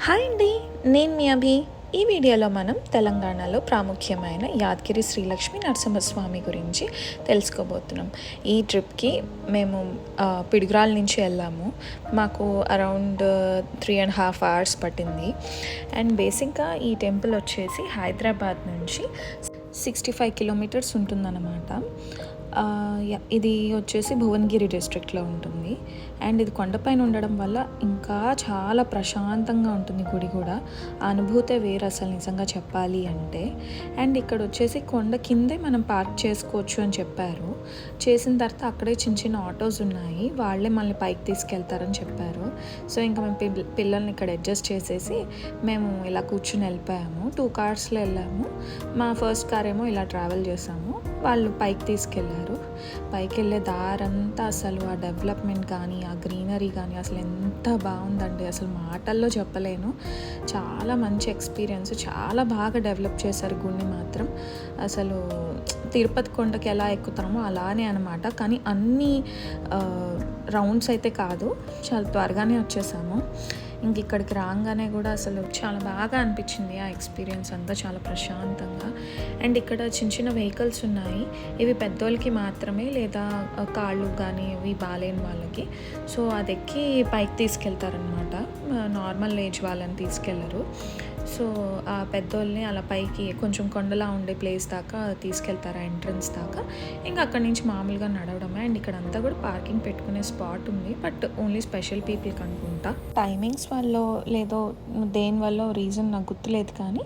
Hi అండి, నేను మీ అభి. ఈ వీడియోలో మనం తెలంగాణలో ప్రాముఖ్యమైన యాదగిరి శ్రీలక్ష్మీ నరసింహస్వామి గురించి తెలుసుకోబోతున్నాం. ఈ ట్రిప్కి మేము పిడుగురాల నుంచి వెళ్ళాము. మాకు అరౌండ్ 3.5 hours పట్టింది. అండ్ బేసిక్గా ఈ టెంపుల్ వచ్చేసి హైదరాబాద్ నుంచి 65 kilometers ఉంటుందన్నమాట. ఇది వచ్చేసి భువనగిరి డిస్ట్రిక్ట్లో ఉంటుంది. అండ్ ఇది కొండపైన ఉండడం వల్ల ఇంకా చాలా ప్రశాంతంగా ఉంటుంది గుడి కూడా. ఆ అనుభూతే వేరు అసలు నిజంగా చెప్పాలి అంటే. అండ్ ఇక్కడ వచ్చేసి కొండ కిందే మనం పార్క్ చేసుకోవచ్చు అని చెప్పారు. చేసిన తర్వాత అక్కడే చిన్న చిన్న ఆటోస్ ఉన్నాయి, వాళ్ళే మళ్ళీ పైకి తీసుకెళ్తారని చెప్పారు. సో ఇంకా మేము పిల్లల్ని ఇక్కడ అడ్జస్ట్ చేసేసి మేము ఇలా కూర్చుని వెళ్ళిపోయాము. 2 carsలో వెళ్ళాము. మా ఫస్ట్ కార్ ఏమో ఇలా ట్రావెల్ చేసాము, వాళ్ళు పైకి తీసుకెళ్ళారు. పైకి వెళ్ళే దారంతా అసలు ఆ డెవలప్మెంట్ కానీ ఆ గ్రీనరీ కానీ అసలు ఎంత బాగుందండి, అసలు మాటల్లో చెప్పలేను. చాలా మంచి ఎక్స్పీరియన్స్, చాలా బాగా డెవలప్ చేశారు గుడిని మాత్రం. అసలు తిరుపతి కొండకి ఎలా ఎక్కుతామో అలానే అనమాట. కానీ అన్ని రౌండ్స్ అయితే కాదు, చాలా త్వరగానే వచ్చేసాము. ఇంక ఇక్కడికి రాగానే కూడా అసలు చాలా బాగా అనిపించింది ఆ ఎక్స్పీరియన్స్ అంతా, చాలా ప్రశాంతంగా. అండ్ ఇక్కడ చిన్న చిన్న వెహికల్స్ ఉన్నాయి, ఇవి పెద్దోళ్ళకి మాత్రమే, లేదా కాళ్ళు కానీ ఇవి బాలేని వాళ్ళకి. సో అది ఎక్కి పైకి తీసుకెళ్తారనమాట, నార్మల్ ఏజ్ వాళ్ళని తీసుకెళ్లరు. సో ఆ పెద్దోళ్ళని అలా పైకి కొంచెం కొండలా ఉండే ప్లేస్ దాకా తీసుకెళ్తారు, ఎంట్రన్స్ దాకా. ఇంకా అక్కడి నుంచి మామూలుగా నడవడమే. అండ్ ఇక్కడ అంతా కూడా పార్కింగ్ పెట్టుకునే స్పాట్ ఉంది, బట్ ఓన్లీ స్పెషల్ పీపుల్కి అనుకుంటా. టైమింగ్స్ వల్ల లేదో దేని వల్ల రీజన్ నాకు గుర్తులేదు కానీ,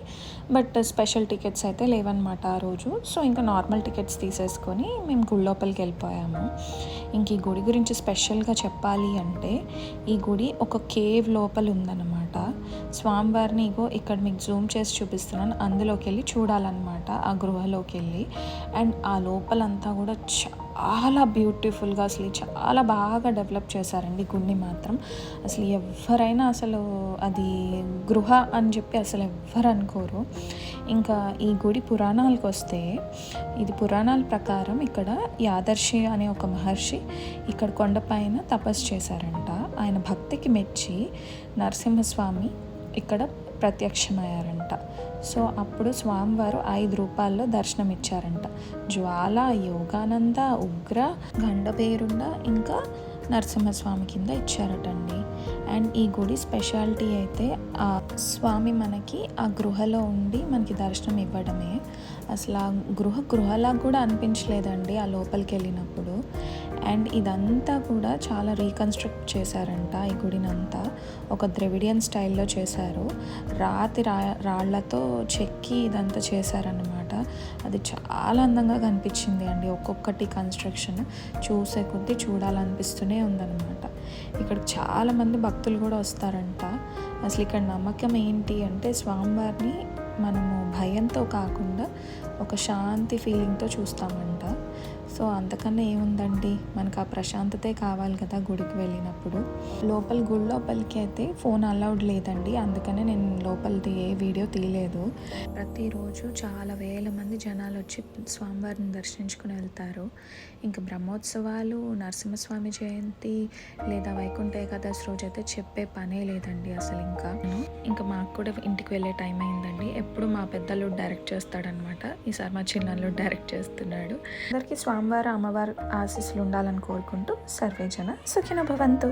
బట్ స్పెషల్ టికెట్స్ అయితే లేవన్నమాట ఆ రోజు. సో ఇంకా నార్మల్ టికెట్స్ తీసేసుకొని మేము గుడి లోపలికి వెళ్ళిపోయాము. ఇంక ఈ గుడి గురించి స్పెషల్గా చెప్పాలి అంటే, ఈ గుడి ఒక కేవ్ లోపల ఉందన్నమాట. స్వామివారిని ఇగో ఇక్కడ మీకు జూమ్ చేసి చూపిస్తున్నాను, అందులోకి వెళ్ళి చూడాలన్నమాట, ఆ గృహలోకి వెళ్ళి. అండ్ ఆ లోపలంతా కూడా చాలా బ్యూటిఫుల్గా అసలు చాలా బాగా డెవలప్ చేశారండి గుడిని మాత్రం. అసలు ఎవరైనా అసలు అది గృహ అని చెప్పి అసలు ఎవ్వరు అనుకోరు. ఇంకా ఈ గుడి పురాణాలకు వస్తే, ఇది పురాణాల ప్రకారం ఇక్కడ యాదర్శి అనే ఒక మహర్షి ఇక్కడ కొండపైన తపస్సు చేశారంట. ఆయన భక్తికి మెచ్చి నరసింహస్వామి ఇక్కడ ప్రత్యక్షమయ్యారంట. సో అప్పుడు స్వామివారు 5 రూపాల్లో దర్శనం ఇచ్చారంట. జ్వాల, యోగానంద, ఉగ్ర, గండభేరుండ, ఇంకా నరసింహస్వామి కింద ఇచ్చారటండి. అండ్ ఈ గుడి స్పెషాలిటీ అయితే ఆ స్వామి మనకి ఆ గృహలో ఉండి మనకి దర్శనం ఇవ్వడమే. అసలు ఆ గృహలా కూడా అనిపించలేదండి ఆ లోపలికి వెళ్ళినప్పుడు. అండ్ ఇదంతా కూడా చాలా రీకన్స్ట్రక్ట్ చేశారంట ఈ గుడినంతా. ఒక ద్రవిడియన్ స్టైల్లో చేశారు, రాళ్లతో చెక్కి ఇదంతా చేశారన్నమాట. అది చాలా అందంగా కనిపించింది అండి. ఒక్కొక్కటి కన్స్ట్రక్షన్ చూసే కొద్దీ చూడాలనిపిస్తూనే ఉందన్నమాట. ఇక్కడ చాలామంది భక్తులు కూడా వస్తారంట. అసలు ఇక్కడ నమ్మకం ఏంటి అంటే, స్వామివారిని మనము భయంతో కాకుండా ఒక శాంతి ఫీలింగ్తో చూస్తామంట. సో అంతకన్నా ఏముందండి, మనకు ఆ ప్రశాంతతే కావాలి కదా గుడికి వెళ్ళినప్పుడు. గుడి లోపలికి అయితే ఫోన్ అలౌడ్ లేదండి, అందుకనే నేను లోపలిది ఏ వీడియో తీయలేదు. ప్రతిరోజు చాలా వేల మంది జనాలు వచ్చి స్వామివారిని దర్శించుకుని వెళ్తారు. ఇంకా బ్రహ్మోత్సవాలు, నరసింహస్వామి జయంతి లేదా వైకుంఠ ఏకాదశి రోజు అయితే చెప్పే పనే లేదండి అసలు. ఇంకా మాకు కూడా ఇంటికి వెళ్ళే టైం అయిందండి. ఎప్పుడు మా పెద్దల్లుడు డైరెక్ట్ చేస్తాడనమాట, ఈసారి మా చిన్నల్లుడు డైరెక్ట్ చేస్తున్నాడు. అందరికీ స్వామివారు అమ్మవారు ఆశీస్సులు ఉండాలని కోరుకుంటూ సర్వేజన సుఖినో భవంతు.